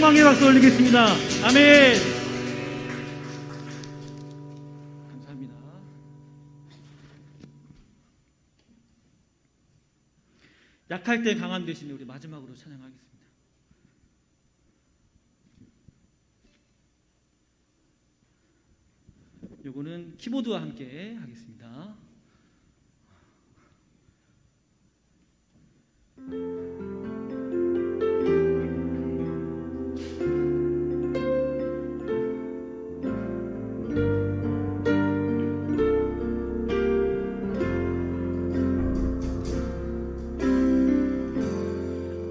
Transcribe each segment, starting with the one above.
영광의 박수 올리겠습니다. 아멘. 감사합니다. 약할 때 강함 되시네. 우리 마지막으로 찬양하겠습니다. 요거는 키보드와 함께 하겠습니다.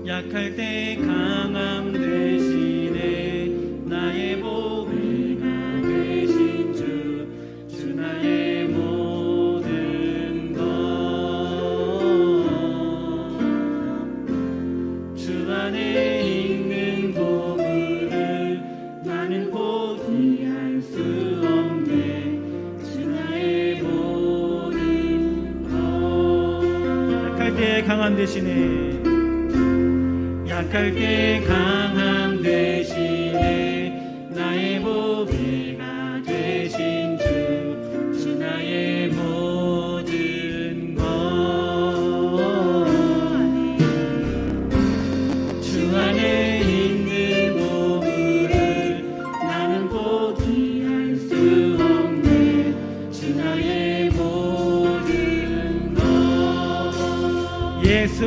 약할 때 강함 되시네. 나의 보배가 되신 주, 주 나의 모든 것. 주 안에 있는 보물을 나는 포기할 수 없네. 주 나의 모든 것. 약할 때 강함 되시네. 약할 때 강함 되시네. 나의 보배가 되신 주, 주 나의 모든 것. 주 안에 있는 보물을 나는 포기할 수 없네. 주 나의 모든 것. 예수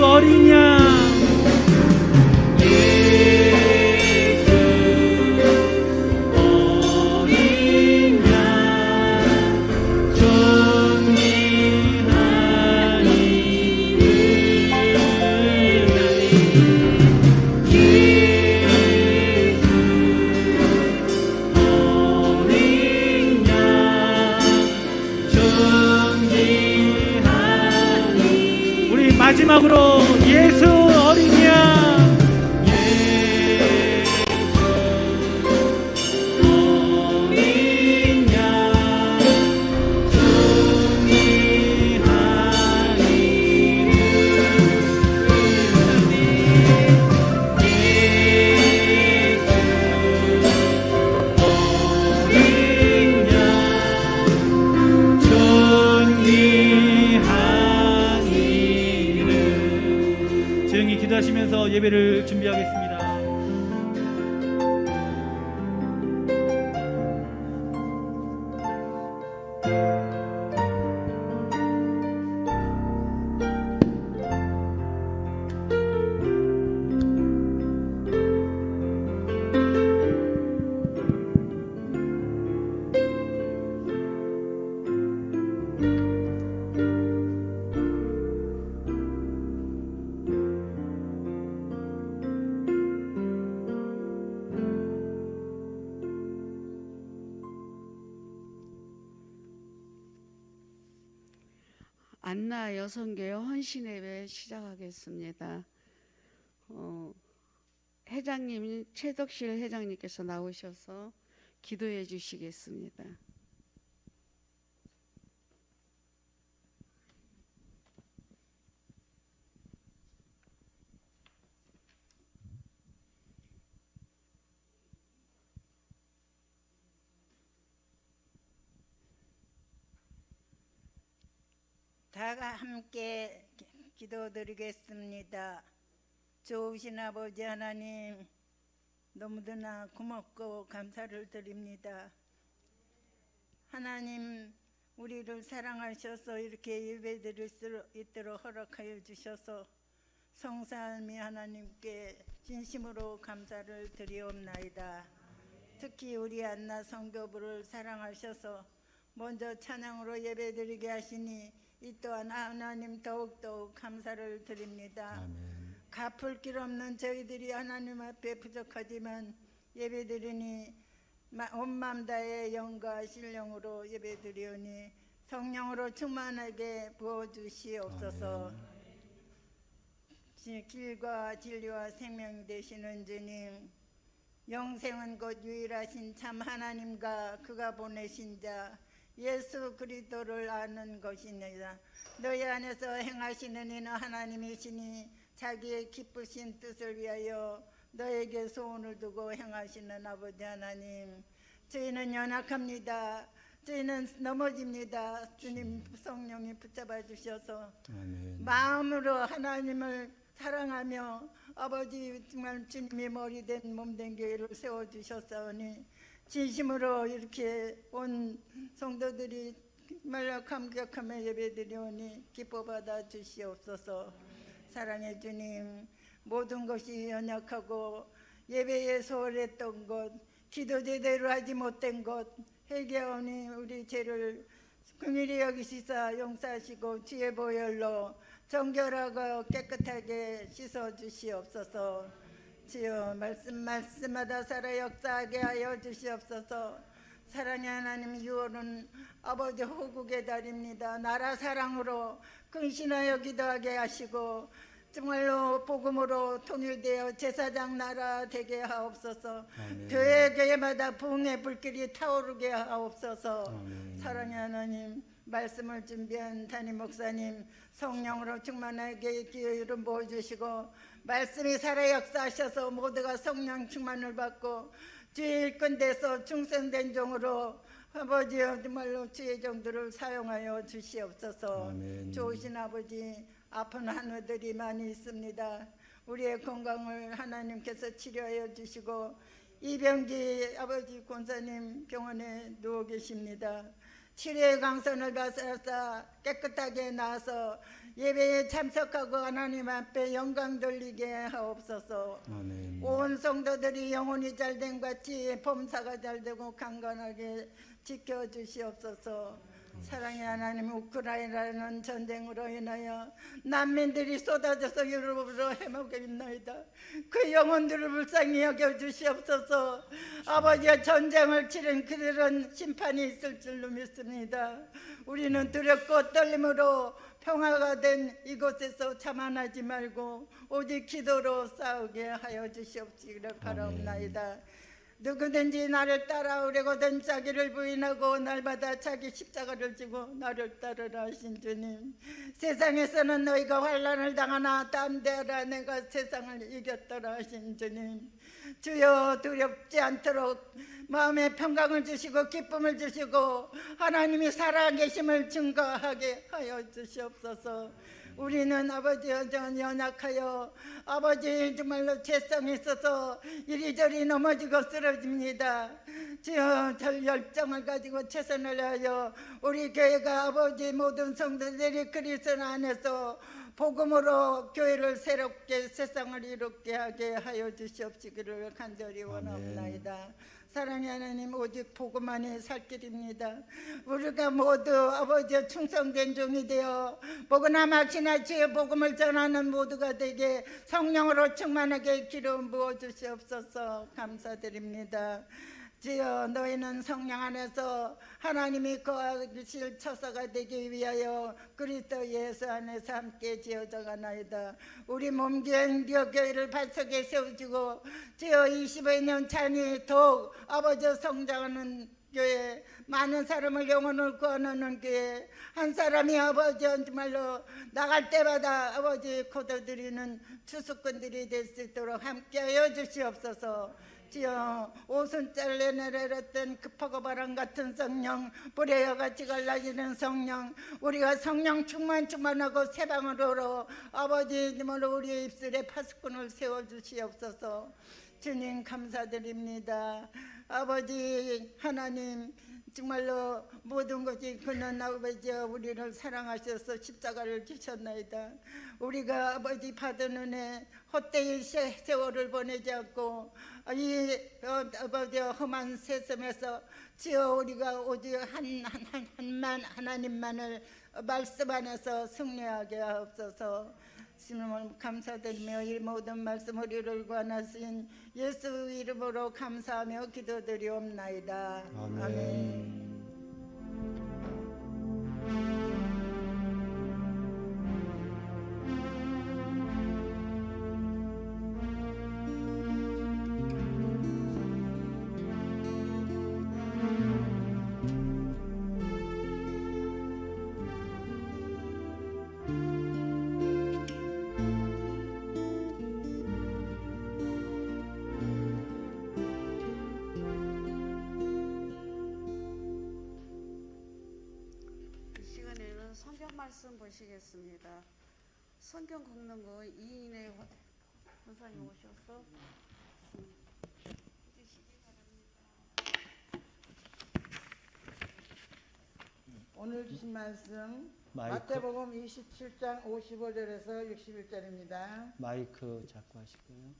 어린 양. 마지막으로 예수 어린 양. 기도하시면서 예배를 준비하겠습니다. 안나 여성교회 헌신예배 시작하겠습니다. 회장님 최덕실 회장님께서 나오셔서 기도해 주시겠습니다. 다 함께 기도드리겠습니다. 좋으신 아버지 하나님, 너무나 고맙고 감사를 드립니다. 하나님, 우리를 사랑하셔서 이렇게 예배드릴 수 있도록 허락하여 주셔서 성삼위 하나님께 진심으로 감사를 드리옵나이다. 특히 우리 안나 성교부를 사랑하셔서 먼저 찬양으로 예배드리게 하시니 이 또한 하나님 더욱더욱 감사를 드립니다. 아멘. 갚을 길 없는 저희들이 하나님 앞에 부족하지만 예배드리니 온 마음 다해 영과 신령으로 예배드리오니 성령으로 충만하게 부어주시옵소서. 길과 진리와 생명이 되시는 주님, 영생은 곧 유일하신 참 하나님과 그가 보내신 자 예수 그리스도를 아는 것이니라. 너희 안에서 행하시는 이는 하나님이시니 자기의 기쁘신 뜻을 위하여 너에게 소원을 두고 행하시는 아버지 하나님, 저희는 연약합니다. 저희는 넘어집니다. 주님 성령이 붙잡아 주셔서 마음으로 하나님을 사랑하며 아버지 정말 주님이 머리된 몸된 교회를 세워주셨사오니 진심으로 이렇게 온 성도들이 정말 감격하며 예배드리오니 기뻐받아 주시옵소서. 사랑의 주님, 모든 것이 연약하고 예배에 소홀했던 것, 기도 제대로 하지 못한 것 회개하오니 우리 죄를 긍휼히 여기시사 용서하시고 주의 보혈로 정결하고 깨끗하게 씻어 주시옵소서. 주여 말씀마다 살아 역사하게 하여 주시옵소서. 사랑의 하나님, 6월은 아버지 호국의 달입니다. 나라 사랑으로 근신하여 기도하게 하시고 정말로 복음으로 통일되어 제사장 나라 되게 하옵소서. 교회마다 부흥의 불길이 타오르게 하옵소서. 사랑의 하나님, 말씀을 준비한 담임 목사님 성령으로 충만하게 기회를 모아주시고 말씀이 살아 역사하셔서 모두가 성령 충만을 받고 주의 일꾼돼서 충성된 종으로 아버지여 정말로 주의 종들을 사용하여 주시옵소서. 좋으신 아버지, 아픈 하늘들이 많이 있습니다. 우리의 건강을 하나님께서 치료하여 주시고 이병기 아버지 권사님 병원에 누워 계십니다. 치료의 강선을 받아서 깨끗하게 나아서 예배에 참석하고 하나님 앞에 영광 돌리게 하옵소서. 아멘. 온 성도들이 영혼이 잘된 같이 범사가 잘되고 강건하게 지켜주시옵소서. 사랑의 하나님, 우크라이나라는 전쟁으로 인하여 난민들이 쏟아져서 유럽으로 해먹고 있나이다. 그 영혼들을 불쌍히 여겨주시옵소서. 아버지의 전쟁을 치른 그들은 심판이 있을 줄로 믿습니다. 우리는 두렵고 떨림으로 평화가 된 이곳에서 자만하지 말고 오직 기도로 싸우게 하여 주시옵시기를 바라옵나이다. 누구든지 나를 따라오려거든 자기를 부인하고 날마다 자기 십자가를 지고 나를 따르라 하신 주님, 세상에서는 너희가 환난을 당하나 담대하라, 내가 세상을 이겼더라 하신 주님, 주여 두렵지 않도록 마음에 평강을 주시고 기쁨을 주시고 하나님이 살아계심을 증거하게 하여 주시옵소서. 우리는 아버지 연약하여 아버지 정말로 죄성이 있어서 이리저리 넘어지고 쓰러집니다. 주여 열정을 가지고 최선을 다하여 우리 교회가 아버지 모든 성도들이 그리스도 안에서 복음으로 교회를 새롭게 세상을 이롭게 하게 하여 주시옵시기를 간절히 원하옵나이다. 사랑의 하나님, 오직 복음만이 살 길입니다. 우리가 모두 아버지의 충성된 종이 되어 복음나 막시나 주의 복음을 전하는 모두가 되게 성령으로 충만하게 기름 부어 주시옵소서. 감사드립니다. 주여, 너희는 성령 안에서 하나님이 거하실 처소가 되기 위하여 그리스도 예수 안에서 함께 지어져가나이다. 우리 몸교회 교회를 발석에 세우시고 주여 25년 찬이 더욱 아버지 성장하는 교회, 많은 사람을 영혼을 구하는 교회, 한 사람이 아버지 정말로 나갈 때마다 아버지 거둬들이는 추수꾼들이 될 수 있도록 함께하여 주시옵소서. 주여, 옷은 잘려내렸던 급하고 바람 같은 성령, 불의 여같이 갈라지는 성령, 우리가 성령 충만하고 세방으로 아버지 이름으로 우리의 입술에 파수꾼을 세워주시옵소서. 주님 감사드립니다. 아버지 하나님, 정말로 모든 것이 그는 아버지 우리를 사랑하셔서 십자가를 주셨나이다. 우리가 아버지 받은 은혜 헛되이 세월을 보내지 않고 이 아버지 험한 세상에서 주여 우리가 오직 하나님만을 말씀 안에서 승리하게 하옵소서. 주님을 감사드리며 이 모든 말씀을 이룰 관하신 예수 이름으로 감사하며 기도드리옵나이다. 아멘. 이 시간에는 성경 말씀 보시겠습니다. 성경 걷는 거 이인의 권사님 오셔서 해주시기 바랍니다. 오늘 주신 말씀 마이크. 마태복음 27장 55절에서 61절입니다. 마이크 잡고 하시고요.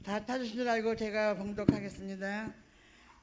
다 찾으신 줄 알고 제가 봉독하겠습니다.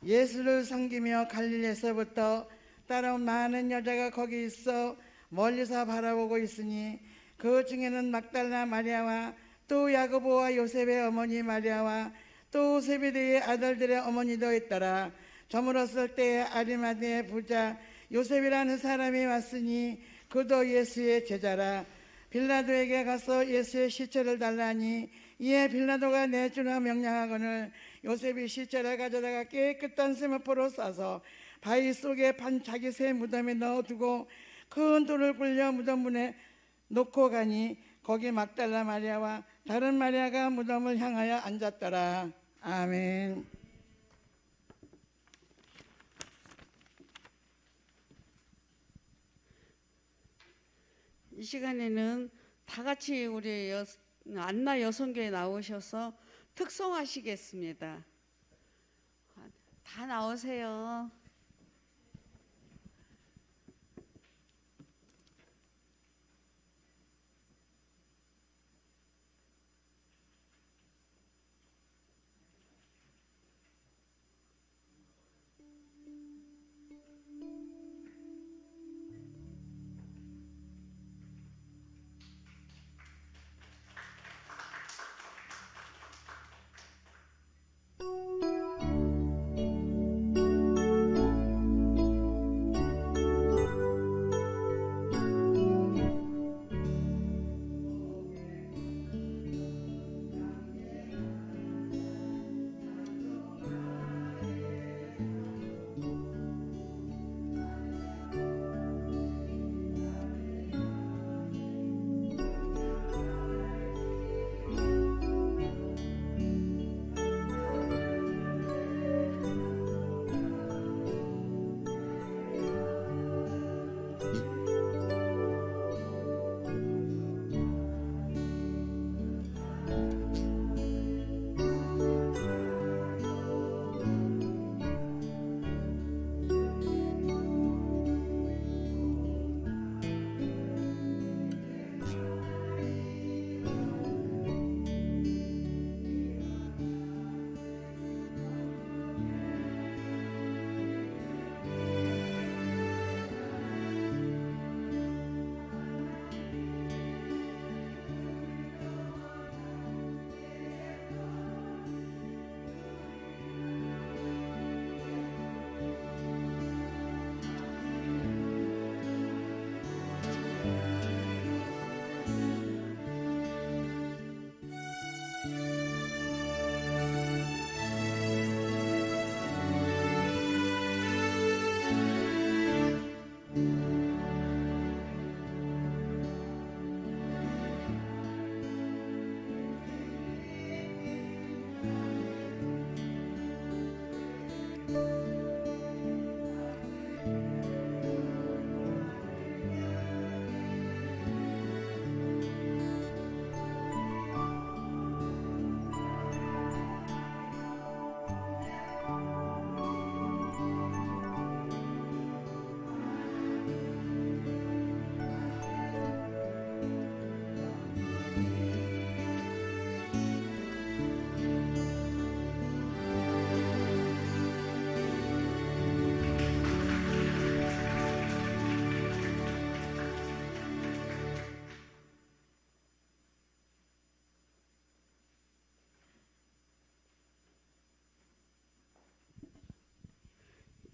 예수를 섬기며 갈릴리에서부터 따라온 많은 여자가 거기 있어 멀리서 바라보고 있으니 그 중에는 막달라 마리아와 또 야고보와 요셉의 어머니 마리아와 또 세베대의 아들들의 어머니도 있더라. 저물었을 때에 아리마대의 부자 요셉이라는 사람이 왔으니 그도 예수의 제자라. 빌라도에게 가서 예수의 시체를 달라니 이에 빌라도가 내주라 명령하거늘 요셉이 시체를 가져다가 깨끗한 세마포로 싸서 바위 속에 판 자기 새 무덤에 넣어두고 큰 돌을 굴려 무덤 문에 놓고 가니 거기 막달라 마리아와 다른 마리아가 무덤을 향하여 앉았더라. 아멘. 이 시간에는 다 같이 우리 안나 여성교회 나오셔서 특송하시겠습니다. 다 나오세요.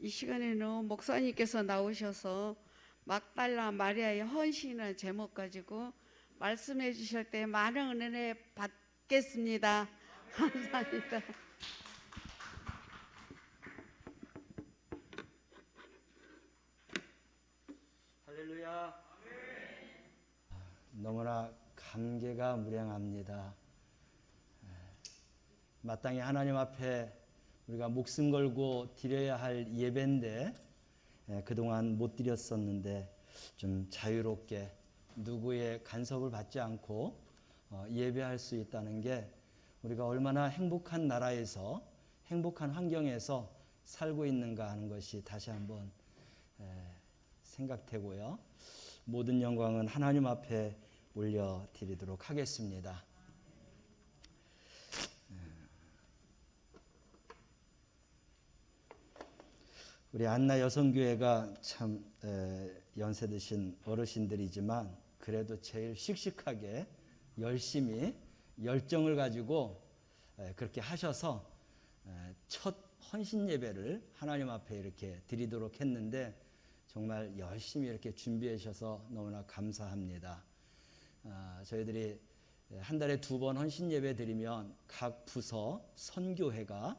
이 시간에는 목사님께서 나오셔서 막달라 마리아의 헌신이라는 제목 가지고 말씀해 주실 때 많은 은혜 받겠습니다. 감사합니다. 할렐루야. 너무나 감개가 무량합니다. 마땅히 하나님 앞에 우리가 목숨 걸고 드려야 할 예배인데 그동안 못 드렸었는데 좀 자유롭게 누구의 간섭을 받지 않고 예배할 수 있다는 게 우리가 얼마나 행복한 나라에서 행복한 환경에서 살고 있는가 하는 것이 다시 한번 생각되고요. 모든 영광은 하나님 앞에 올려드리도록 하겠습니다. 우리 안나 여성교회가 참 연세 드신 어르신들이지만 그래도 제일 씩씩하게 열심히 열정을 가지고 그렇게 하셔서 첫 헌신 예배를 하나님 앞에 이렇게 드리도록 했는데 정말 열심히 이렇게 준비해 주셔서 너무나 감사합니다. 저희들이 한 달에 2번 헌신 예배 드리면 각 부서 선교회가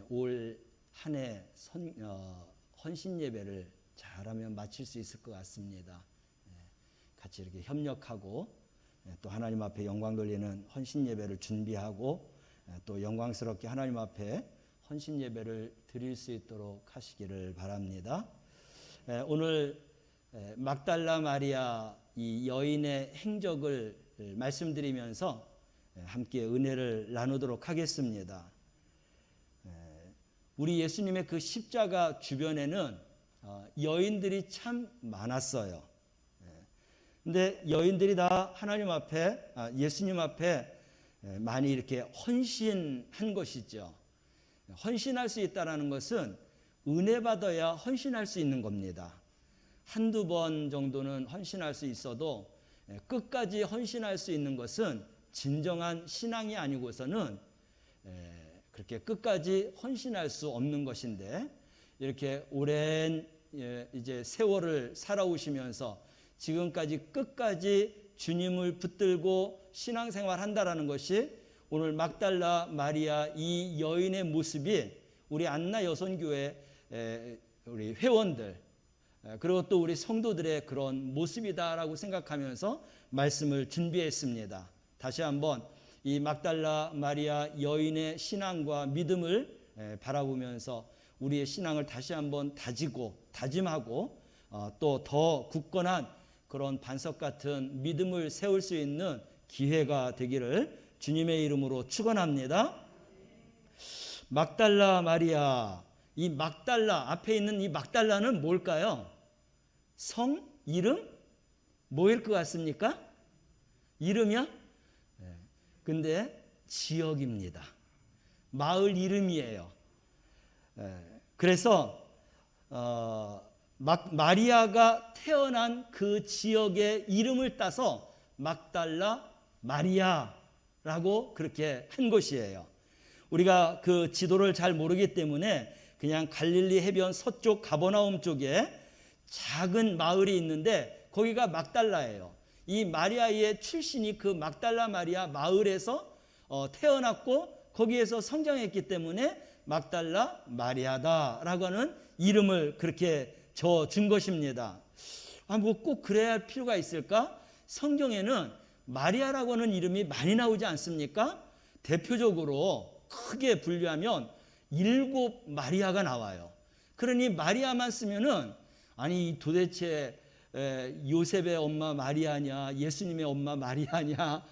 올 한 해 헌신 예배를 잘하면 마칠 수 있을 것 같습니다. 같이 이렇게 협력하고 또 하나님 앞에 영광 돌리는 헌신 예배를 준비하고 또 영광스럽게 하나님 앞에 헌신 예배를 드릴 수 있도록 하시기를 바랍니다. 오늘 막달라 마리아 이 여인의 행적을 말씀드리면서 함께 은혜를 나누도록 하겠습니다. 우리 예수님의 그 십자가 주변에는 여인들이 참 많았어요. 근데 여인들이 다 하나님 앞에 예수님 앞에 많이 이렇게 헌신한 것이죠. 헌신할 수 있다는 것은 은혜 받아야 헌신할 수 있는 겁니다. 한두 번 정도는 헌신할 수 있어도 끝까지 헌신할 수 있는 것은 진정한 신앙이 아니고서는 그렇게 끝까지 헌신할 수 없는 것인데 이렇게 오랜 이제 세월을 살아오시면서 지금까지 끝까지 주님을 붙들고 신앙생활 한다라는 것이 오늘 막달라 마리아 이 여인의 모습이 우리 안나 여선교회 우리 회원들 그리고 또 우리 성도들의 그런 모습이다라고 생각하면서 말씀을 준비했습니다. 다시 한번 이 막달라 마리아 여인의 신앙과 믿음을 바라보면서 우리의 신앙을 다시 한번 다짐하고 또 더 굳건한 그런 반석 같은 믿음을 세울 수 있는 기회가 되기를 주님의 이름으로 축원합니다. 막달라 마리아, 이 막달라 앞에 있는 이 막달라는 뭘까요? 성 이름 뭐일 것 같습니까? 이름이요? 근데 지역입니다. 마을 이름이에요. 그래서 마리아가 태어난 그 지역의 이름을 따서 막달라 마리아라고 그렇게 한 것이에요. 우리가 그 지도를 잘 모르기 때문에 그냥 갈릴리 해변 서쪽 가버나움 쪽에 작은 마을이 있는데 거기가 막달라예요. 이 마리아의 출신이 그 막달라 마리아 마을에서 태어났고 거기에서 성장했기 때문에 막달라 마리아다라고 하는 이름을 그렇게 준 것입니다. 뭐 꼭 그래야 할 필요가 있을까? 성경에는 마리아라고 하는 이름이 많이 나오지 않습니까? 대표적으로 크게 분류하면 7 마리아가 나와요. 그러니 마리아만 쓰면은 아니 도대체 요셉의 엄마 마리아냐, 예수님의 엄마 마리아냐,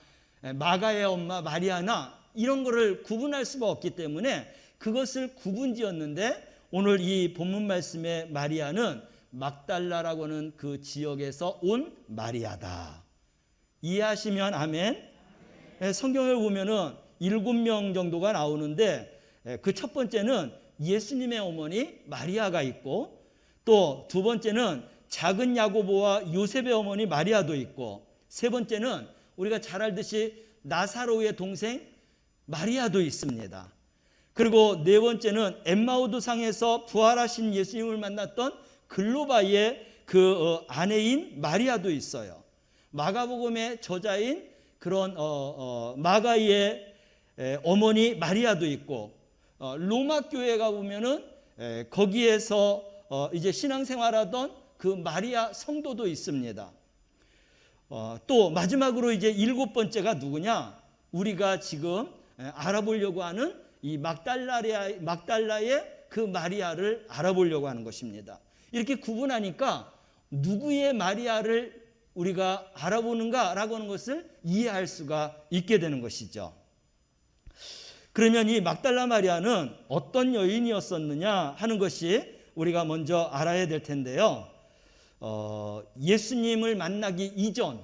마가의 엄마 마리아나 이런 거를 구분할 수가 없기 때문에 그것을 구분지었는데 오늘 이 본문 말씀의 마리아는 막달라라고 하는 그 지역에서 온 마리아다. 이해하시면 아멘. 성경을 보면은 7명 정도가 나오는데 그 첫 번째는 예수님의 어머니 마리아가 있고 또 두 번째는 작은 야고보와 요셉의 어머니 마리아도 있고 세 번째는 우리가 잘 알듯이 나사로의 동생 마리아도 있습니다. 그리고 네 번째는 엠마오도상에서 부활하신 예수님을 만났던 글로바의 그 아내인 마리아도 있어요. 마가복음의 저자인 그런 마가의 어머니 마리아도 있고, 로마 교회가 보면은 거기에서 이제 신앙생활하던 그 마리아 성도도 있습니다. 또 마지막으로 이제 일곱 번째가 누구냐? 우리가 지금 알아보려고 하는 이 막달라의 그 마리아를 알아보려고 하는 것입니다. 이렇게 구분하니까 누구의 마리아를 우리가 알아보는가라고 하는 것을 이해할 수가 있게 되는 것이죠. 그러면 이 막달라 마리아는 어떤 여인이었었느냐 하는 것이 우리가 먼저 알아야 될 텐데요. 예수님을 만나기 이전,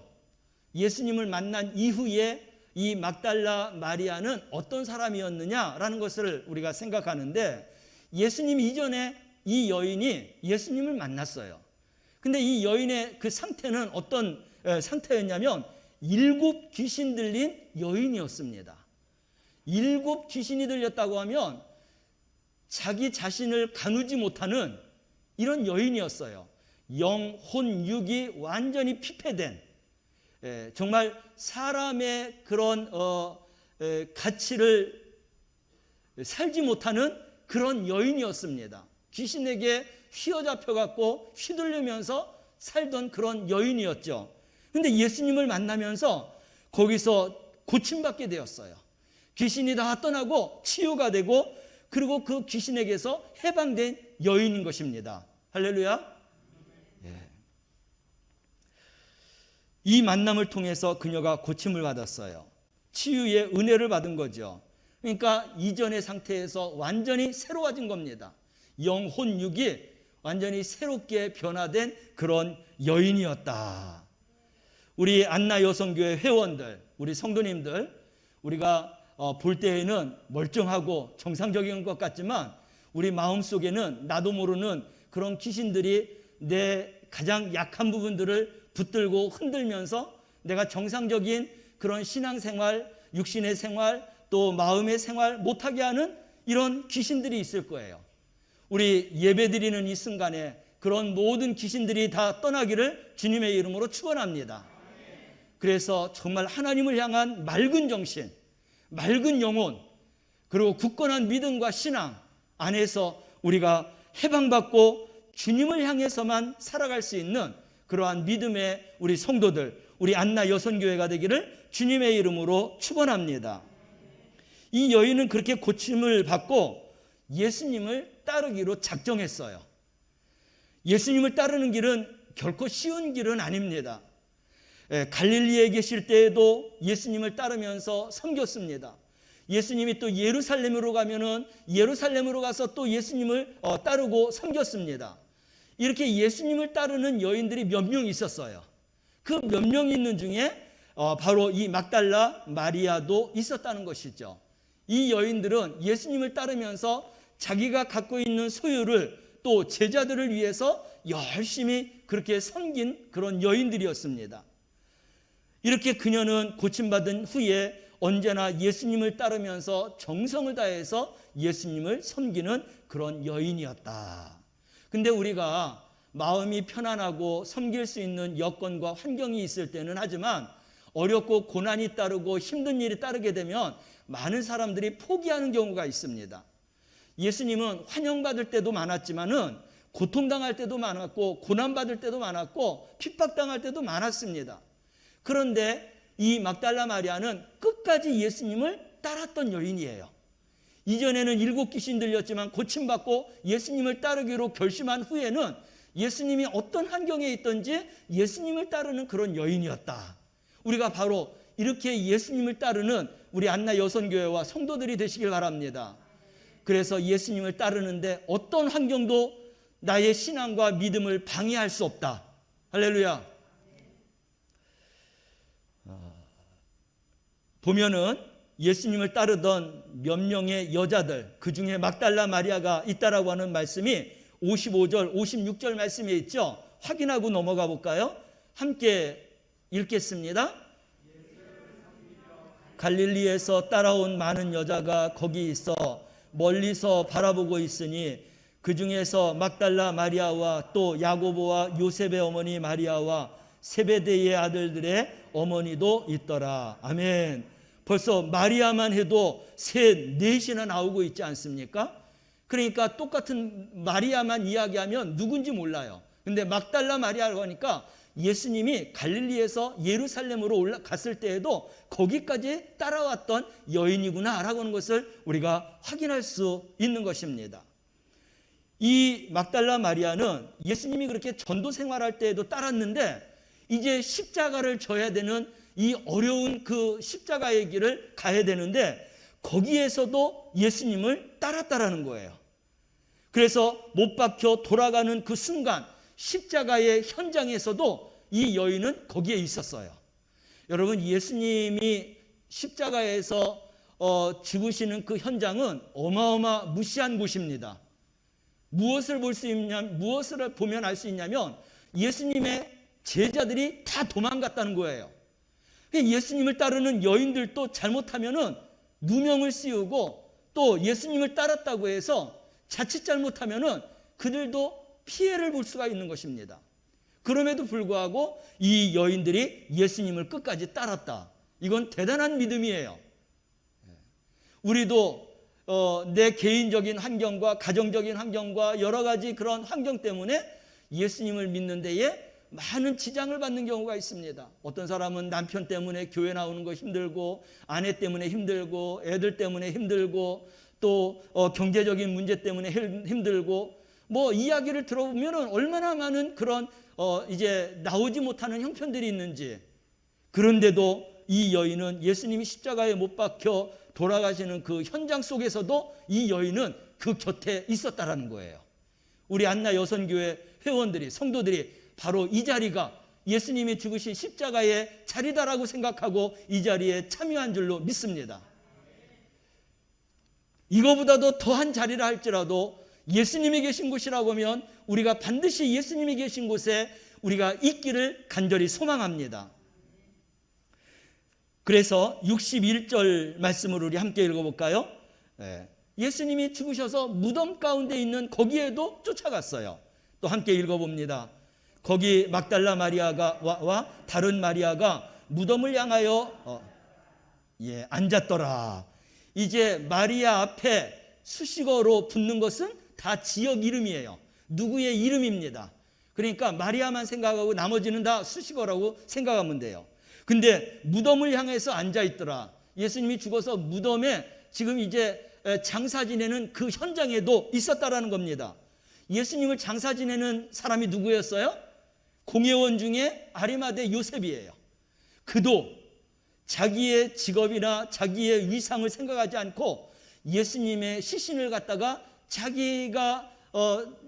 예수님을 만난 이후에 이 막달라 마리아는 어떤 사람이었느냐라는 것을 우리가 생각하는데, 예수님 이전에 이 여인이 예수님을 만났어요. 근데 이 여인의 그 상태는 어떤 상태였냐면 7 귀신 들린 여인이었습니다. 7 귀신이 들렸다고 하면 자기 자신을 가누지 못하는 이런 여인이었어요. 영, 혼, 육이 완전히 피폐된, 정말 사람의 그런 가치를 살지 못하는 그런 여인이었습니다. 귀신에게 휘어잡혀 갖고 휘둘리면서 살던 그런 여인이었죠. 근데 예수님을 만나면서 거기서 고침받게 되었어요. 귀신이 다 떠나고 치유가 되고, 그리고 그 귀신에게서 해방된 여인인 것입니다. 할렐루야. 이 만남을 통해서 그녀가 고침을 받았어요. 치유의 은혜를 받은 거죠. 그러니까 이전의 상태에서 완전히 새로워진 겁니다. 영, 혼, 육이 완전히 새롭게 변화된 그런 여인이었다. 우리 안나 여성교회 회원들, 우리 성도님들, 우리가 볼 때에는 멀쩡하고 정상적인 것 같지만 우리 마음속에는 나도 모르는 그런 귀신들이 내 가장 약한 부분들을 붙들고 흔들면서 내가 정상적인 그런 신앙생활, 육신의 생활, 또 마음의 생활 못하게 하는 이런 귀신들이 있을 거예요. 우리 예배드리는 이 순간에 그런 모든 귀신들이 다 떠나기를 주님의 이름으로 축원합니다. 그래서 정말 하나님을 향한 맑은 정신, 맑은 영혼, 그리고 굳건한 믿음과 신앙 안에서 우리가 해방받고 주님을 향해서만 살아갈 수 있는 그러한 믿음의 우리 성도들, 우리 안나 여선교회가 되기를 주님의 이름으로 축원합니다. 이 여인은 그렇게 고침을 받고 예수님을 따르기로 작정했어요. 예수님을 따르는 길은 결코 쉬운 길은 아닙니다. 갈릴리에 계실 때에도 예수님을 따르면서 섬겼습니다. 예수님이 또 예루살렘으로 가면은 예루살렘으로 가서 또 예수님을 따르고 섬겼습니다. 이렇게 예수님을 따르는 여인들이 몇 명 있었어요. 그 몇 명 있는 중에 바로 이 막달라 마리아도 있었다는 것이죠. 이 여인들은 예수님을 따르면서 자기가 갖고 있는 소유를 또 제자들을 위해서 열심히 그렇게 섬긴 그런 여인들이었습니다. 이렇게 그녀는 고침받은 후에 언제나 예수님을 따르면서 정성을 다해서 예수님을 섬기는 그런 여인이었다. 근데 우리가 마음이 편안하고 섬길 수 있는 여건과 환경이 있을 때는 하지만 어렵고 고난이 따르고 힘든 일이 따르게 되면 많은 사람들이 포기하는 경우가 있습니다. 예수님은 환영받을 때도 많았지만은 고통당할 때도 많았고 고난받을 때도 많았고 핍박당할 때도 많았습니다. 그런데 이 막달라 마리아는 끝까지 예수님을 따랐던 여인이에요. 이전에는 7 귀신 들렸지만 고침받고 예수님을 따르기로 결심한 후에는 예수님이 어떤 환경에 있든지 예수님을 따르는 그런 여인이었다. 우리가 바로 이렇게 예수님을 따르는 우리 안나 여선교회와 성도들이 되시길 바랍니다. 그래서 예수님을 따르는데 어떤 환경도 나의 신앙과 믿음을 방해할 수 없다. 할렐루야. 보면은 예수님을 따르던 몇 명의 여자들, 그 중에 막달라 마리아가 있다라고 하는 말씀이 55절, 56절 말씀에 있죠. 확인하고 넘어가 볼까요? 함께 읽겠습니다. 갈릴리에서 따라온 많은 여자가 거기 있어 멀리서 바라보고 있으니 그 중에서 막달라 마리아와 또 야고보와 요셉의 어머니 마리아와 세베대의 아들들의 어머니도 있더라. 아멘. 벌써 마리아만 해도 넷이나 나오고 있지 않습니까? 그러니까 똑같은 마리아만 이야기하면 누군지 몰라요. 근데 막달라 마리아라고 하니까 예수님이 갈릴리에서 예루살렘으로 올라갔을 때에도 거기까지 따라왔던 여인이구나라고 하는 것을 우리가 확인할 수 있는 것입니다. 이 막달라 마리아는 예수님이 그렇게 전도 생활할 때에도 따랐는데 이제 십자가를 져야 되는 이 어려운 그 십자가의 길을 가야 되는데 거기에서도 예수님을 따랐다라는 거예요. 그래서 못 박혀 돌아가는 그 순간 십자가의 현장에서도 이 여인은 거기에 있었어요. 여러분, 예수님이 십자가에서 죽으시는 그 현장은 무시한 곳입니다. 무엇을 보면 알 수 있냐면 예수님의 제자들이 다 도망갔다는 거예요. 예수님을 따르는 여인들도 잘못하면은 누명을 씌우고 또 예수님을 따랐다고 해서 자칫 잘못하면은 그들도 피해를 볼 수가 있는 것입니다. 그럼에도 불구하고 이 여인들이 예수님을 끝까지 따랐다. 이건 대단한 믿음이에요. 우리도 내 개인적인 환경과 가정적인 환경과 여러 가지 그런 환경 때문에 예수님을 믿는 데에 많은 지장을 받는 경우가 있습니다. 어떤 사람은 남편 때문에 교회 나오는 거 힘들고, 아내 때문에 힘들고, 애들 때문에 힘들고, 또 경제적인 문제 때문에 힘들고, 뭐 이야기를 들어보면 얼마나 많은 그런 이제 나오지 못하는 형편들이 있는지. 그런데도 이 여인은 예수님이 십자가에 못 박혀 돌아가시는 그 현장 속에서도 이 여인은 그 곁에 있었다라는 거예요. 우리 안나 여선교회 회원들이, 성도들이 바로 이 자리가 예수님이 죽으신 십자가의 자리다라고 생각하고 이 자리에 참여한 줄로 믿습니다. 이거보다도 더한 자리라 할지라도 예수님이 계신 곳이라고 하면 우리가 반드시 예수님이 계신 곳에 우리가 있기를 간절히 소망합니다. 그래서 61절 말씀을 우리 함께 읽어볼까요? 예수님이 죽으셔서 무덤 가운데 있는 거기에도 쫓아갔어요. 또 함께 읽어봅니다. 거기 막달라 마리아와 다른 마리아가 무덤을 향하여 앉았더라. 이제 마리아 앞에 수식어로 붙는 것은 다 지역 이름이에요. 누구의 이름입니다. 그러니까 마리아만 생각하고 나머지는 다 수식어라고 생각하면 돼요. 근데 무덤을 향해서 앉아있더라. 예수님이 죽어서 무덤에 지금 이제 장사 지내는 그 현장에도 있었다라는 겁니다. 예수님을 장사 지내는 사람이 누구였어요? 공회원 중에 아리마대 요셉이에요. 그도 자기의 직업이나 자기의 위상을 생각하지 않고 예수님의 시신을 갖다가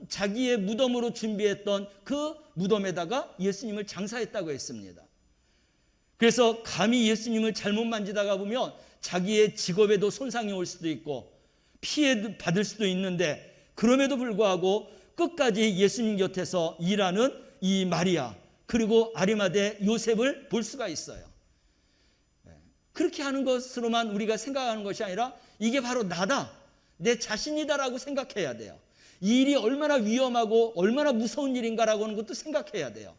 자기의 무덤으로 준비했던 그 무덤에다가 예수님을 장사했다고 했습니다. 그래서 감히 예수님을 잘못 만지다가 보면 자기의 직업에도 손상이 올 수도 있고 피해 받을 수도 있는데 그럼에도 불구하고 끝까지 예수님 곁에서 일하는 이 마리아 그리고 아리마대 요셉을 볼 수가 있어요. 그렇게 하는 것으로만 우리가 생각하는 것이 아니라 이게 바로 나다, 내 자신이다라고 생각해야 돼요. 이 일이 얼마나 위험하고 얼마나 무서운 일인가라고 하는 것도 생각해야 돼요.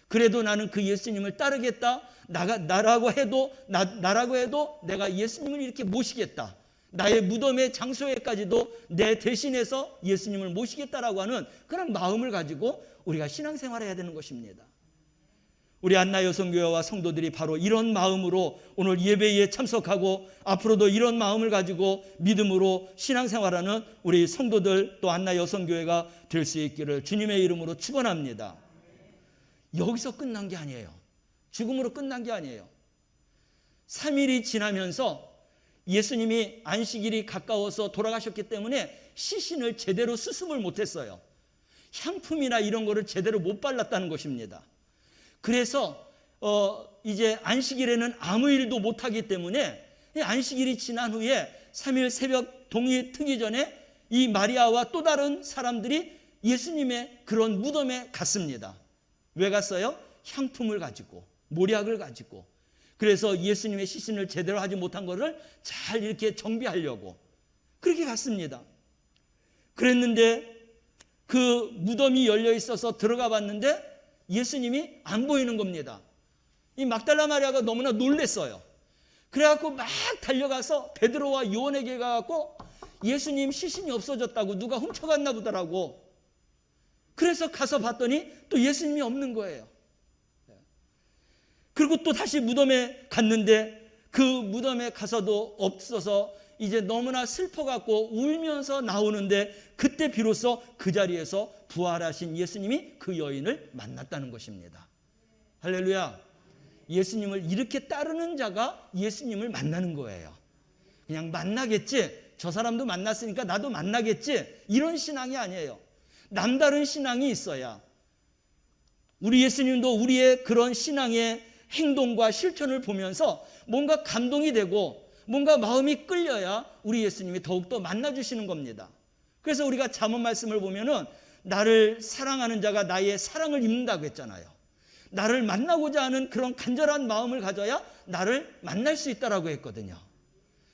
그래도 나는 그 예수님을 따르겠다. 나라고 해도 내가 예수님을 이렇게 모시겠다. 나의 무덤의 장소에까지도 내 대신해서 예수님을 모시겠다라고 하는 그런 마음을 가지고 우리가 신앙생활을 해야 되는 것입니다. 우리 안나 여성교회와 성도들이 바로 이런 마음으로 오늘 예배에 참석하고 앞으로도 이런 마음을 가지고 믿음으로 신앙생활하는 우리 성도들 또 안나 여성교회가 될 수 있기를 주님의 이름으로 축원합니다. 여기서 끝난 게 아니에요. 죽음으로 끝난 게 아니에요. 3일이 지나면서 예수님이 안식일이 가까워서 돌아가셨기 때문에 시신을 제대로 수습을 못했어요. 향품이나 이런 거를 제대로 못 발랐다는 것입니다. 그래서 이제 안식일에는 아무 일도 못하기 때문에 안식일이 지난 후에 3일 새벽 동이 트기 전에 이 마리아와 또 다른 사람들이 예수님의 그런 무덤에 갔습니다. 왜 갔어요? 향품을 가지고, 모략을 가지고. 그래서 예수님의 시신을 제대로 하지 못한 것을 잘 이렇게 정비하려고. 그렇게 갔습니다. 그랬는데 그 무덤이 열려 있어서 들어가 봤는데 예수님이 안 보이는 겁니다. 이 막달라 마리아가 너무나 놀랬어요. 그래갖고 막 달려가서 베드로와 요한에게 가갖고 예수님 시신이 없어졌다고 누가 훔쳐갔나 보더라고. 그래서 가서 봤더니 또 예수님이 없는 거예요. 그리고 또 다시 무덤에 갔는데 그 무덤에 가서도 없어서 이제 너무나 슬퍼갖고 울면서 나오는데 그때 비로소 그 자리에서 부활하신 예수님이 그 여인을 만났다는 것입니다. 할렐루야. 예수님을 이렇게 따르는 자가 예수님을 만나는 거예요. 그냥 만나겠지, 저 사람도 만났으니까 나도 만나겠지, 이런 신앙이 아니에요. 남다른 신앙이 있어야 우리 예수님도 우리의 그런 신앙의 행동과 실천을 보면서 뭔가 감동이 되고 뭔가 마음이 끌려야 우리 예수님이 더욱더 만나주시는 겁니다. 그래서 우리가 잠언 말씀을 보면은 나를 사랑하는 자가 나의 사랑을 입는다고 했잖아요. 나를 만나고자 하는 그런 간절한 마음을 가져야 나를 만날 수 있다라고 했거든요.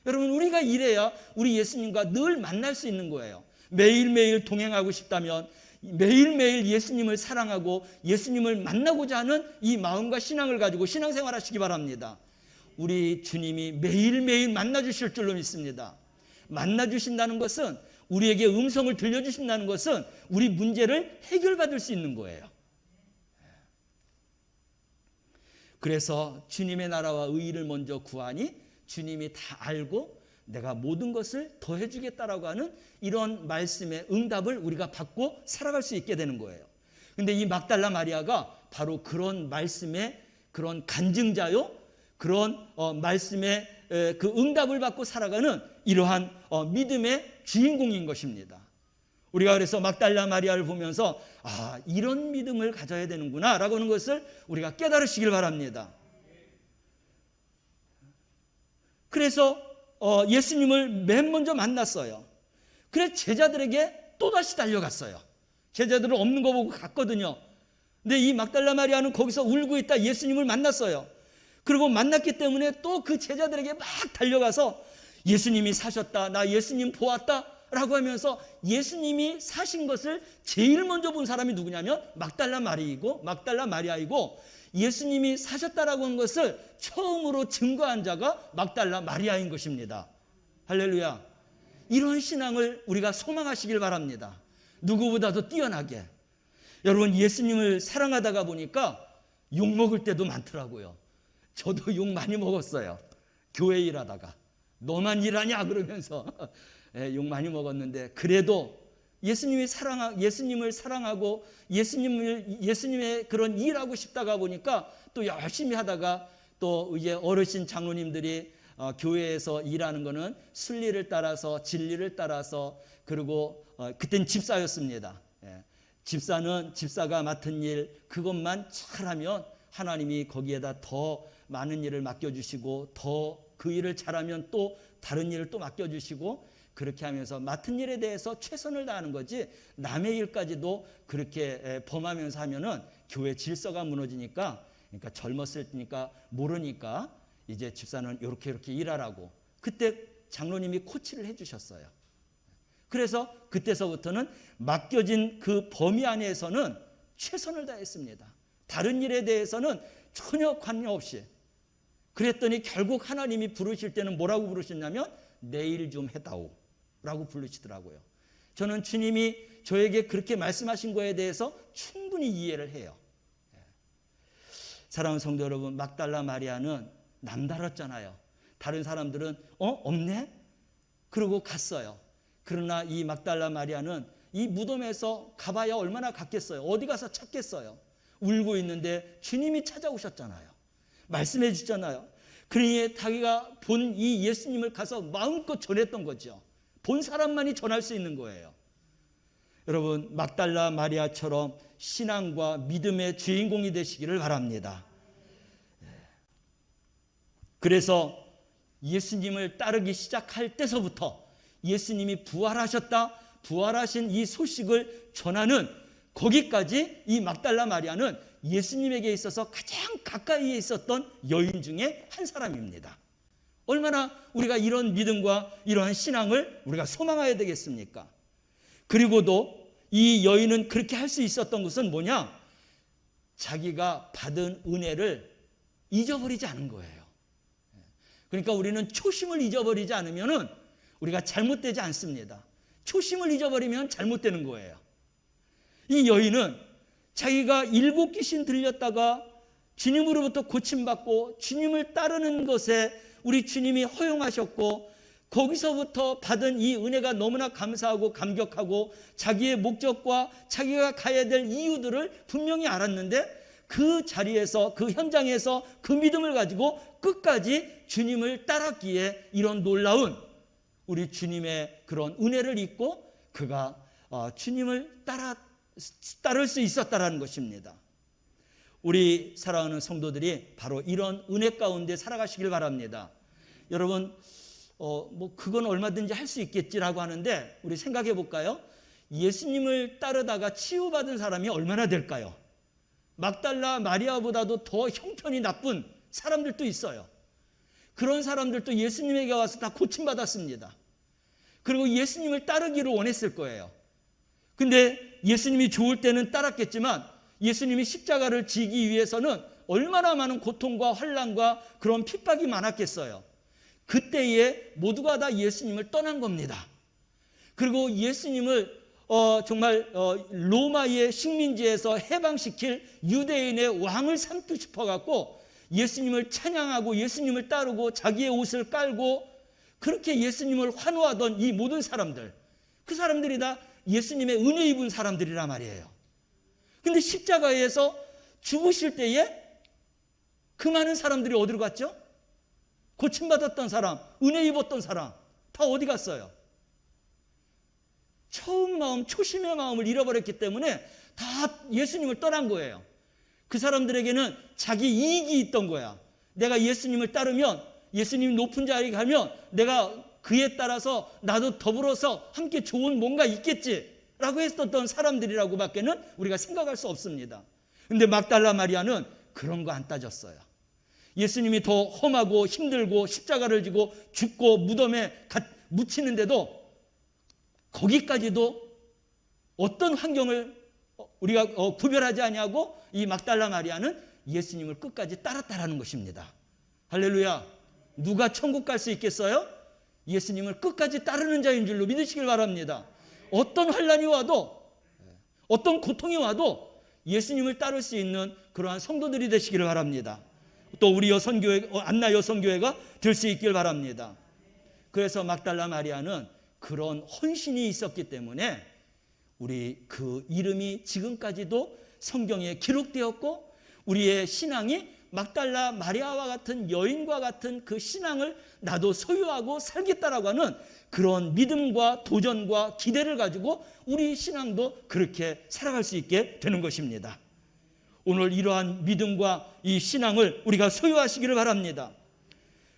여러분, 우리가 이래야 우리 예수님과 늘 만날 수 있는 거예요. 매일매일 동행하고 싶다면 매일매일 예수님을 사랑하고 예수님을 만나고자 하는 이 마음과 신앙을 가지고 신앙생활 하시기 바랍니다. 우리 주님이 매일매일 만나주실 줄로 믿습니다. 만나주신다는 것은, 우리에게 음성을 들려주신다는 것은 우리 문제를 해결받을 수 있는 거예요. 그래서 주님의 나라와 의의를 먼저 구하니 주님이 다 알고 내가 모든 것을 더해 주겠다라고 하는 이런 말씀의 응답을 우리가 받고 살아갈 수 있게 되는 거예요. 근데 이 막달라 마리아가 바로 그런 말씀의 그런 간증자요, 그런 말씀의 그 응답을 받고 살아가는 이러한 믿음의 주인공인 것입니다. 우리가 그래서 막달라 마리아를 보면서 이런 믿음을 가져야 되는구나 라고 하는 것을 우리가 깨달으시길 바랍니다. 그래서 예수님을 맨 먼저 만났어요. 그래서 제자들에게 또다시 달려갔어요. 제자들은 없는 거 보고 갔거든요. 근데 이 막달라 마리아는 거기서 울고 있다 예수님을 만났어요. 그리고 만났기 때문에 또 그 제자들에게 막 달려가서 예수님이 사셨다, 나 예수님 보았다 라고 하면서 예수님이 사신 것을 제일 먼저 본 사람이 누구냐면 막달라 마리아이고, 예수님이 사셨다라고 한 것을 처음으로 증거한 자가 막달라 마리아인 것입니다. 할렐루야. 이런 신앙을 우리가 소망하시길 바랍니다. 누구보다도 뛰어나게. 여러분, 예수님을 사랑하다가 보니까 욕 먹을 때도 많더라고요. 저도 욕 많이 먹었어요. 교회 일하다가 너만 일하냐 그러면서 욕 많이 먹었는데, 그래도 예수님을 사랑하고 예수님의 그런 일하고 싶다가 보니까 또 열심히 하다가 또 이제 어르신 장로님들이 교회에서 일하는 거는 순리를 따라서 진리를 따라서, 그리고 그땐 집사였습니다. 집사가 맡은 일 그것만 잘하면 하나님이 거기에다 더 많은 일을 맡겨주시고 더 그 일을 잘하면 또 다른 일을 또 맡겨주시고, 그렇게 하면서 맡은 일에 대해서 최선을 다하는 거지 남의 일까지도 그렇게 범하면서 하면은 교회 질서가 무너지니까, 그러니까 젊었을 때니까 모르니까 이제 집사는 이렇게 일하라고 그때 장로님이 코치를 해주셨어요. 그래서 그때서부터는 맡겨진 그 범위 안에서는 최선을 다했습니다. 다른 일에 대해서는 전혀 관여 없이. 그랬더니 결국 하나님이 부르실 때는 뭐라고 부르셨냐면 내일 좀 해다오 라고 부르시더라고요. 저는 주님이 저에게 그렇게 말씀하신 거에 대해서 충분히 이해를 해요. 사랑하는 성도 여러분, 막달라 마리아는 남다랐잖아요. 다른 사람들은 없네? 그러고 갔어요. 그러나 이 막달라 마리아는 이 무덤에서 가봐야 얼마나 갔겠어요. 어디 가서 찾겠어요. 울고 있는데 주님이 찾아오셨잖아요. 말씀해 주잖아요. 그러니 자기가 본 이 예수님을 가서 마음껏 전했던 거죠. 본 사람만이 전할 수 있는 거예요. 여러분, 막달라 마리아처럼 신앙과 믿음의 주인공이 되시기를 바랍니다. 그래서 예수님을 따르기 시작할 때서부터 예수님이 부활하신 이 소식을 전하는 거기까지 이 막달라 마리아는 예수님에게 있어서 가장 가까이에 있었던 여인 중에 한 사람입니다. 얼마나 우리가 이런 믿음과 이러한 신앙을 우리가 소망해야 되겠습니까? 그리고도 이 여인은 그렇게 할 수 있었던 것은 뭐냐? 자기가 받은 은혜를 잊어버리지 않은 거예요. 그러니까 우리는 초심을 잊어버리지 않으면 우리가 잘못되지 않습니다. 초심을 잊어버리면 잘못되는 거예요. 이 여인은 자기가 7 귀신 들렸다가 주님으로부터 고침받고 주님을 따르는 것에 우리 주님이 허용하셨고 거기서부터 받은 이 은혜가 너무나 감사하고 감격하고 자기의 목적과 자기가 가야 될 이유들을 분명히 알았는데 그 자리에서 그 현장에서 그 믿음을 가지고 끝까지 주님을 따랐기에 이런 놀라운 우리 주님의 그런 은혜를 잊고 그가 주님을 따를 수 있었다라는 것입니다. 우리 사랑하는 성도들이 바로 이런 은혜 가운데 살아가시길 바랍니다. 여러분 그건 얼마든지 할 수 있겠지라고 하는데 우리 생각해 볼까요? 예수님을 따르다가 치유받은 사람이 얼마나 될까요? 막달라 마리아보다도 더 형편이 나쁜 사람들도 있어요. 그런 사람들도 예수님에게 와서 다 고침받았습니다. 그리고 예수님을 따르기를 원했을 거예요. 근데 예수님이 좋을 때는 따랐겠지만 예수님이 십자가를 지기 위해서는 얼마나 많은 고통과 환난과 그런 핍박이 많았겠어요. 그때에 모두가 다 예수님을 떠난 겁니다. 그리고 예수님을 정말 로마의 식민지에서 해방시킬 유대인의 왕을 삼고 싶어갖고 예수님을 찬양하고 예수님을 따르고 자기의 옷을 깔고 그렇게 예수님을 환호하던 이 모든 사람들, 그 사람들이 다 예수님의 은혜 입은 사람들이란 말이에요. 근데 십자가에서 죽으실 때에 그 많은 사람들이 어디로 갔죠? 고침받았던 사람, 은혜 입었던 사람 다 어디 갔어요? 처음 마음, 초심의 마음을 잃어버렸기 때문에 다 예수님을 떠난 거예요. 그 사람들에게는 자기 이익이 있던 거야. 내가 예수님을 따르면, 예수님이 높은 자리에 가면 내가 그에 따라서 나도 더불어서 함께 좋은 뭔가 있겠지라고 했었던 사람들이라고 밖에는 우리가 생각할 수 없습니다. 근데 막달라 마리아는 그런 거 안 따졌어요. 예수님이 더 험하고 힘들고 십자가를 지고 죽고 무덤에 묻히는데도 거기까지도 어떤 환경을 우리가 구별하지 아니하고 이 막달라 마리아는 예수님을 끝까지 따랐다라는 것입니다. 할렐루야. 누가 천국 갈 수 있겠어요? 예수님을 끝까지 따르는 자인 줄로 믿으시길 바랍니다. 어떤 환난이 와도 어떤 고통이 와도 예수님을 따를 수 있는 그러한 성도들이 되시기를 바랍니다. 또 우리 여성교회, 안나 여성교회가 될 수 있길 바랍니다. 그래서 막달라 마리아는 그런 헌신이 있었기 때문에 우리 그 이름이 지금까지도 성경에 기록되었고 우리의 신앙이 막달라 마리아와 같은 여인과 같은 그 신앙을 나도 소유하고 살겠다라고 하는 그런 믿음과 도전과 기대를 가지고 우리 신앙도 그렇게 살아갈 수 있게 되는 것입니다. 오늘 이러한 믿음과 이 신앙을 우리가 소유하시기를 바랍니다.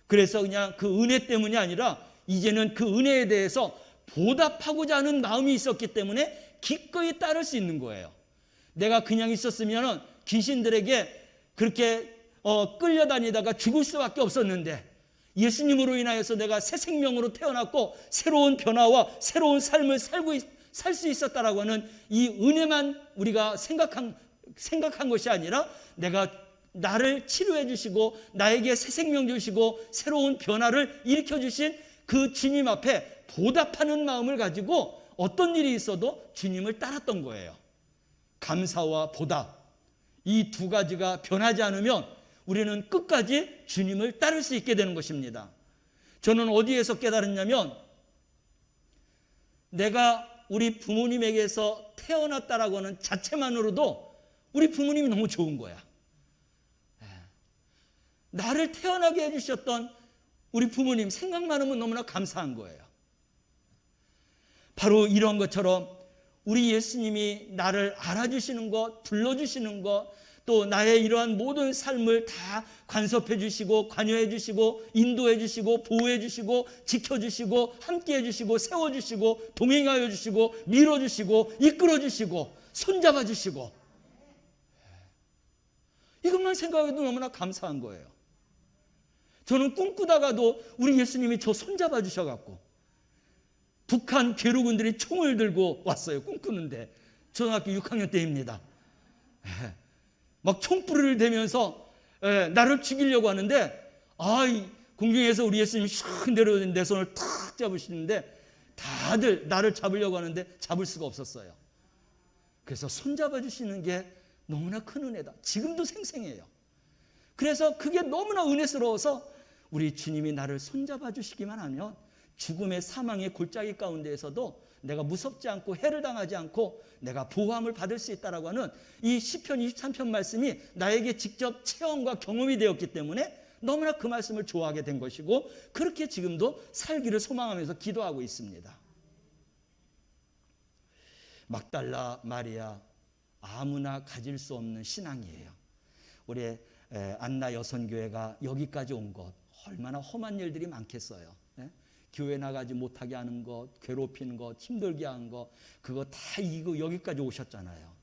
그래서 그냥 그 은혜 때문이 아니라 이제는 그 은혜에 대해서 보답하고자 하는 마음이 있었기 때문에 기꺼이 따를 수 있는 거예요. 내가 그냥 있었으면 귀신들에게 그렇게 끌려다니다가 죽을 수밖에 없었는데 예수님으로 인하여서 내가 새 생명으로 태어났고 새로운 변화와 새로운 삶을 살 수 있었다라고 하는 이 은혜만 우리가 생각한 것이 아니라 내가 나를 치료해 주시고 나에게 새 생명 주시고 새로운 변화를 일으켜 주신 그 주님 앞에 보답하는 마음을 가지고 어떤 일이 있어도 주님을 따랐던 거예요. 감사와 보답, 이 두 가지가 변하지 않으면 우리는 끝까지 주님을 따를 수 있게 되는 것입니다. 저는 어디에서 깨달았냐면 내가 우리 부모님에게서 태어났다라고 하는 자체만으로도 우리 부모님이 너무 좋은 거야. 나를 태어나게 해주셨던 우리 부모님 생각만 하면 너무나 감사한 거예요. 바로 이런 것처럼 우리 예수님이 나를 알아주시는 것, 불러주시는 것, 또 나의 이러한 모든 삶을 다 간섭해 주시고 관여해 주시고 인도해 주시고 보호해 주시고 지켜주시고 함께해 주시고 세워주시고 동행하여 주시고 밀어주시고 이끌어 주시고 손잡아 주시고 이것만 생각해도 너무나 감사한 거예요. 저는 꿈꾸다가도 우리 예수님이 저 손잡아 주셔갖고 북한 괴로군들이 총을 들고 왔어요. 꿈꾸는데 초등학교 6학년 때입니다. 막 총불을 대면서 나를 죽이려고 하는데 공중에서 우리 예수님이 슉 내려오는 내 손을 탁 잡으시는데 다들 나를 잡으려고 하는데 잡을 수가 없었어요. 그래서 손잡아 주시는 게 너무나 큰 은혜다. 지금도 생생해요. 그래서 그게 너무나 은혜스러워서 우리 주님이 나를 손잡아 주시기만 하면 죽음의 사망의 골짜기 가운데에서도 내가 무섭지 않고 해를 당하지 않고 내가 보호함을 받을 수 있다라고 하는 이 시편 23편 말씀이 나에게 직접 체험과 경험이 되었기 때문에 너무나 그 말씀을 좋아하게 된 것이고 그렇게 지금도 살기를 소망하면서 기도하고 있습니다. 막달라 마리아, 아무나 가질 수 없는 신앙이에요. 우리 안나 여선교회가 여기까지 온 것 얼마나 험한 일들이 많겠어요. 교회 나가지 못하게 하는 것, 괴롭히는 것, 힘들게 하는 것, 그거 다 이거 여기까지 오셨잖아요.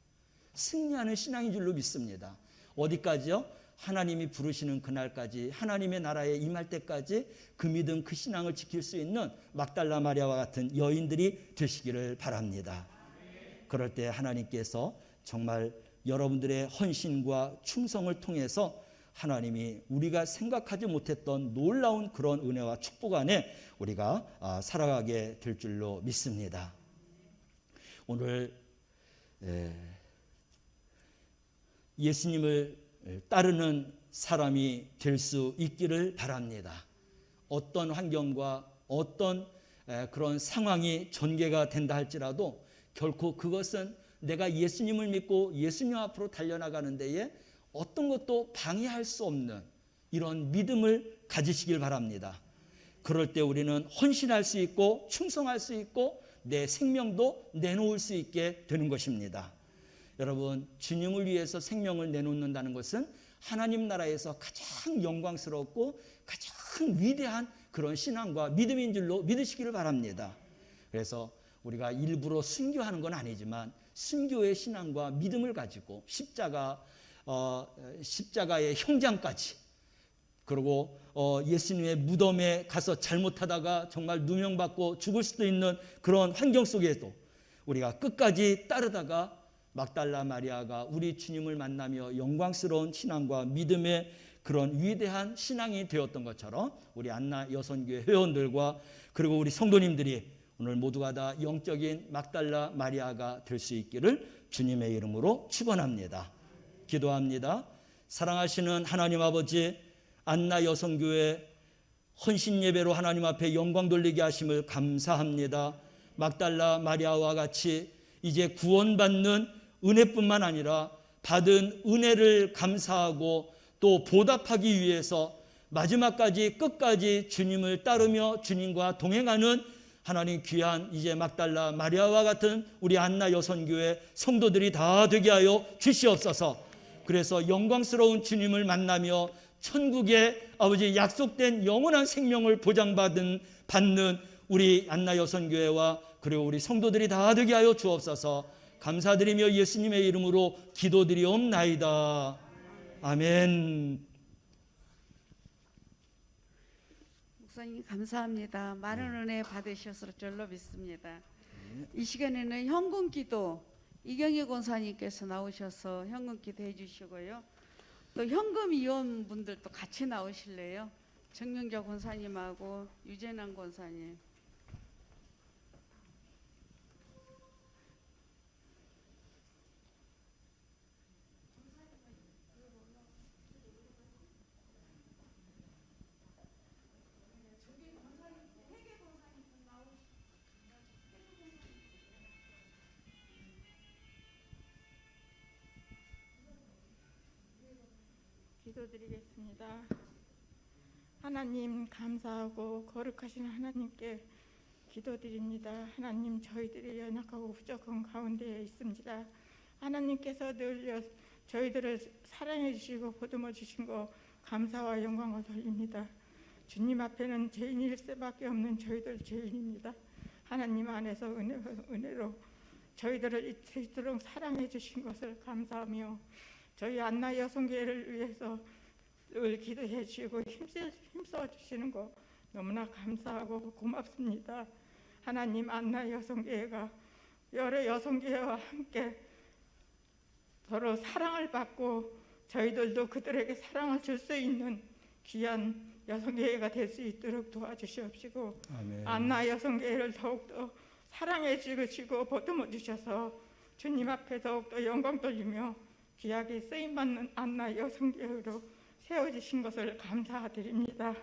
승리하는 신앙인 줄로 믿습니다. 어디까지요? 하나님이 부르시는 그날까지, 하나님의 나라에 임할 때까지 그 믿음, 그 신앙을 지킬 수 있는 막달라 마리아와 같은 여인들이 되시기를 바랍니다. 그럴 때 하나님께서 정말 여러분들의 헌신과 충성을 통해서 하나님이 우리가 생각하지 못했던 놀라운 그런 은혜와 축복 안에 우리가 살아가게 될 줄로 믿습니다. 오늘 예수님을 따르는 사람이 될 수 있기를 바랍니다. 어떤 환경과 어떤 그런 상황이 전개가 된다 할지라도 결코 그것은 내가 예수님을 믿고 예수님 앞으로 달려나가는 데에 어떤 것도 방해할 수 없는 이런 믿음을 가지시길 바랍니다. 그럴 때 우리는 헌신할 수 있고 충성할 수 있고 내 생명도 내놓을 수 있게 되는 것입니다. 여러분, 주님을 위해서 생명을 내놓는다는 것은 하나님 나라에서 가장 영광스럽고 가장 위대한 그런 신앙과 믿음인 줄로 믿으시기를 바랍니다. 그래서 우리가 일부러 순교하는 건 아니지만 순교의 신앙과 믿음을 가지고 십자가의 형장까지, 그리고 예수님의 무덤에 가서 잘못하다가 정말 누명받고 죽을 수도 있는 그런 환경 속에도 우리가 끝까지 따르다가 막달라 마리아가 우리 주님을 만나며 영광스러운 신앙과 믿음의 그런 위대한 신앙이 되었던 것처럼 우리 안나 여선교회 회원들과 그리고 우리 성도님들이 오늘 모두가 다 영적인 막달라 마리아가 될 수 있기를 주님의 이름으로 축원합니다. 기도합니다. 사랑하시는 하나님 아버지, 안나 여선교회 헌신 예배로 하나님 앞에 영광 돌리게 하심을 감사합니다. 막달라 마리아와 같이 이제 구원받는 은혜뿐만 아니라 받은 은혜를 감사하고 또 보답하기 위해서 마지막까지 끝까지 주님을 따르며 주님과 동행하는 하나님 귀한 이제 막달라 마리아와 같은 우리 안나 여선교회 성도들이 다 되게 하여 주시옵소서. 그래서 영광스러운 주님을 만나며 천국의 아버지 약속된 영원한 생명을 보장받는 우리 안나 여선교회와 그리고 우리 성도들이 다 되게 하여 주옵소서. 감사드리며 예수님의 이름으로 기도드리옵나이다. 아멘. 목사님 감사합니다. 많은 은혜 받으셨을 줄로 믿습니다. 이 시간에는 현금기도 이경희 권사님께서 나오셔서 현금기도 해주시고요. 또 현금위원분들도 같이 나오실래요? 정명자 권사님하고 유재남 권사님. 기도드리겠습니다. 하나님 감사하고 거룩하신 하나님께 기도드립니다. 하나님, 저희들이 연약하고 부족한 가운데에 있습니다. 하나님께서 늘 저희들을 사랑해 주시고 보듬어 주신 거 감사와 영광을 돌립니다. 주님 앞에는 죄인일 수밖에 없는 저희들 죄인입니다. 하나님 안에서 은혜로 저희들을 이토록 사랑해 주신 것을 감사하며 저희 안나 여성교회를 위해서 늘 기도해 주시고 힘써 주시는 거 너무나 감사하고 고맙습니다. 하나님 안나 여성교회가 여러 여성교회와 함께 서로 사랑을 받고 저희들도 그들에게 사랑을 줄 수 있는 귀한 여성교회가 될 수 있도록 도와주시옵시고 아멘. 안나 여성교회를 더욱더 사랑해 주시고 보듬어 주셔서 주님 앞에 더욱더 영광 돌리며 귀하게 쓰임받는 안나 여성교회로 세워주신 것을 감사드립니다.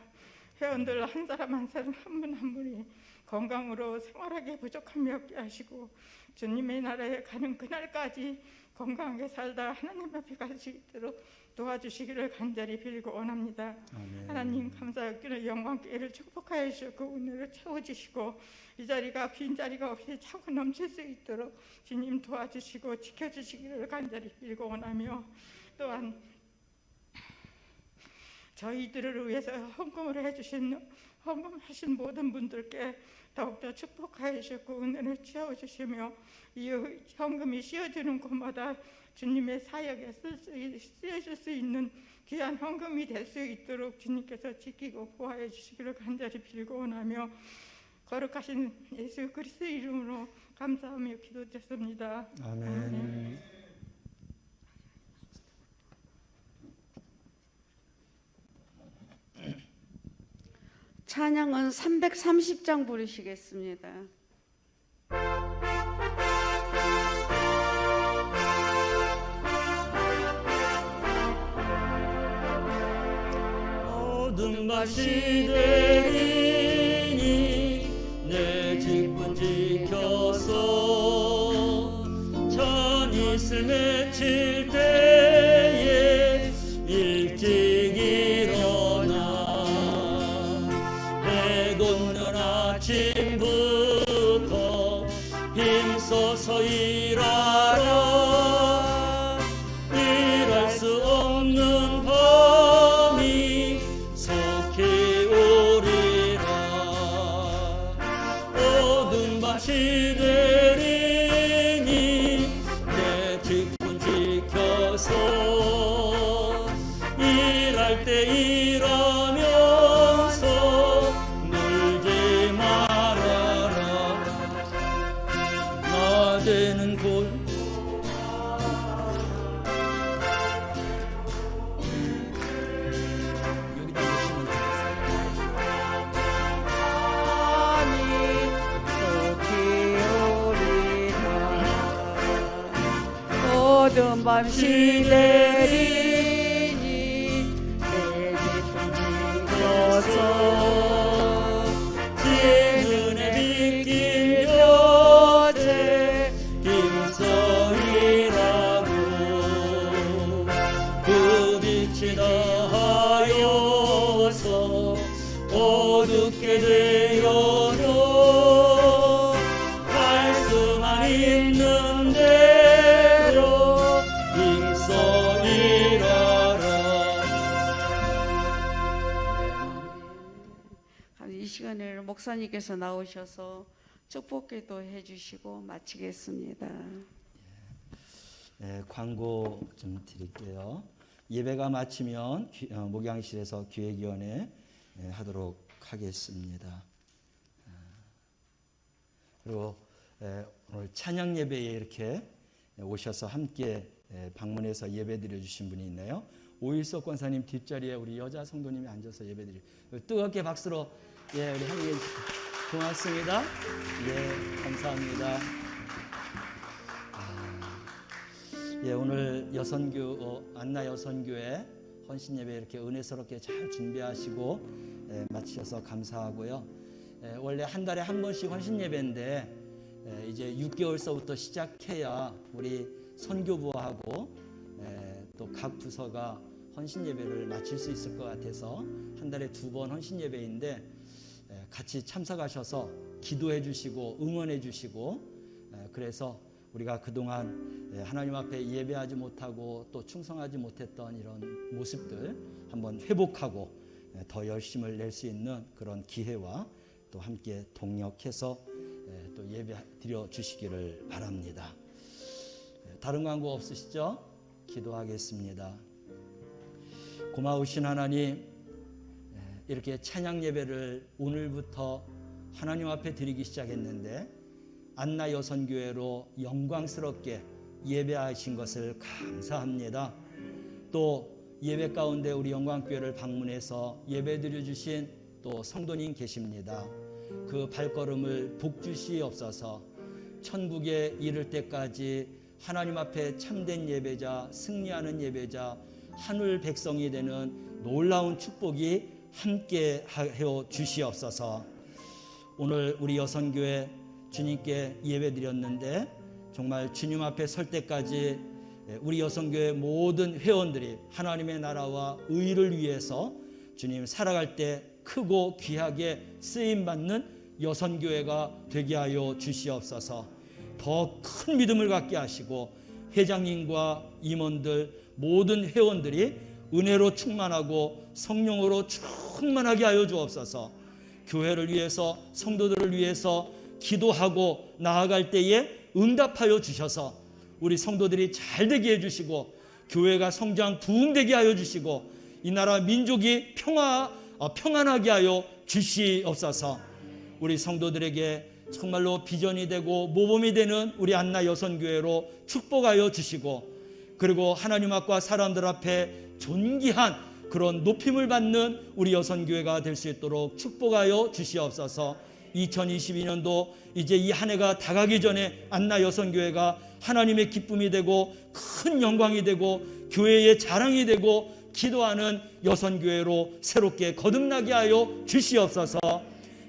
회원들 한 사람 한 사람 한 분 한 분이 건강으로 생활하게 부족함이 없게 하시고 주님의 나라에 가는 그날까지 건강하게 살다 하나님 앞에 갈 수 있도록 도와주시기를 간절히 빌고 원합니다. 아멘. 하나님 감사하기를 영광교회를 축복하여 주시고 오늘을 채워주시고 이 자리가 빈자리가 없이 차고 넘칠 수 있도록 주님 도와주시고 지켜주시기를 간절히 빌고 원하며 또한 저희들을 위해서 헌금을 해주신 헌금하신 모든 분들께 더욱더 축복하여 주시고 은혜를 채워주시며 이 헌금이 씌어지는 곳마다 주님의 사역에 쓰여질 수 있는 귀한 헌금이 될 수 있도록 주님께서 지키고 보호해 주시기를 간절히 빌고 원하며 거룩하신 예수 그리스도 이름으로 감사하며 기도드렸습니다. 아멘. 찬양은 330장 부르시겠습니다. 모든 밤시 되리니 내 직분 지켜서 전 이슬 맺힐 때에 일찍 일어나 해 돋는 아침부터 힘써서 일하라. 일할 수 없는 밤이 속히 오리라. 모든 밤이 되리니 내 직분 지켜서 일할 때 일하면서 놀지 말아라. 낮에는 곧 여기다 놓으시면 모든 밤 시내리니 내 기쁨 지켜서 지는에 비낀 여제 힘써 일하고 그 빛이 다하여서 어둡게 되어도 갈 수만 있는 대로 힘써 일하라. 이 시간에 목사님께서 나오셔서 축복기도 해주시고 마치겠습니다. 네, 광고 좀 드릴게요. 예배가 마치면 목양실에서 기획위원회 하도록 하겠습니다. 그리고 오늘 찬양 예배에 이렇게 오셔서 함께 방문해서 예배드려 주신 분이 있네요. 오일석 권사님 뒷자리에 우리 여자 성도님이 앉아서 예배드려 뜨겁게 박수로 우리 함께 고맙습니다. 감사합니다. 오늘 안나 여선교회 헌신 예배 이렇게 은혜스럽게 잘 준비하시고 마치셔서 감사하고요. 원래 한 달에 한 번씩 헌신 예배인데 이제 6개월서부터 시작해야 우리 선교부하고 또 각 부서가 헌신 예배를 마칠 수 있을 것 같아서 한 달에 2번 헌신 예배인데 같이 참석하셔서 기도해 주시고 응원해 주시고 그래서 우리가 그동안 하나님 앞에 예배하지 못하고 또 충성하지 못했던 이런 모습들 한번 회복하고 더 열심을 낼 수 있는 그런 기회와 또 함께 동력해서 또 예배 드려 주시기를 바랍니다. 다른 광고 없으시죠? 기도하겠습니다. 고마우신 하나님, 이렇게 찬양 예배를 오늘부터 하나님 앞에 드리기 시작했는데 안나 여선교회로 영광스럽게 예배하신 것을 감사합니다. 또 예배 가운데 우리 영광교회를 방문해서 예배 드려주신 또 성도님 계십니다. 그 발걸음을 복주시옵소서. 천국에 이를 때까지 하나님 앞에 참된 예배자, 승리하는 예배자, 하늘 백성이 되는 놀라운 축복이 함께 하여 주시옵소서. 오늘 우리 여선교회 주님께 예배 드렸는데 정말 주님 앞에 설 때까지 우리 여선교회 모든 회원들이 하나님의 나라와 의를 위해서 주님 살아갈 때 크고 귀하게 쓰임받는 여선교회가 되게 하여 주시옵소서. 더 큰 믿음을 갖게 하시고 회장님과 임원들 모든 회원들이 은혜로 충만하고 성령으로 충만하게 하여 주옵소서. 교회를 위해서 성도들을 위해서 기도하고 나아갈 때에 응답하여 주셔서 우리 성도들이 잘 되게 해주시고 교회가 성장 부흥되게 하여 주시고 이 나라 민족이 평안하게 하여 주시옵소서. 우리 성도들에게 정말로 비전이 되고 모범이 되는 우리 안나 여선교회로 축복하여 주시고 그리고 하나님 앞과 사람들 앞에 존귀한 그런 높임을 받는 우리 여선교회가 될 수 있도록 축복하여 주시옵소서. 2022년도 이제 이 한 해가 다가기 전에 안나 여선교회가 하나님의 기쁨이 되고 큰 영광이 되고 교회의 자랑이 되고 기도하는 여선교회로 새롭게 거듭나게 하여 주시옵소서.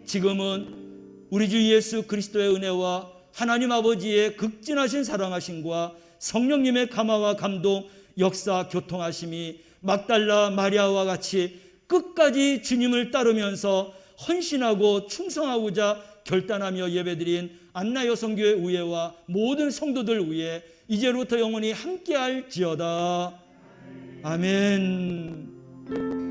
지금은 우리 주 예수 그리스도의 은혜와 하나님 아버지의 극진하신 사랑하심과 성령님의 감화와 감동, 역사, 교통하심이 막달라 마리아와 같이 끝까지 주님을 따르면서 헌신하고 충성하고자 결단하며 예배드린 안나 여선교회 의회와 모든 성도들 의회 이제부터 영원히 함께할지어다. 아멘.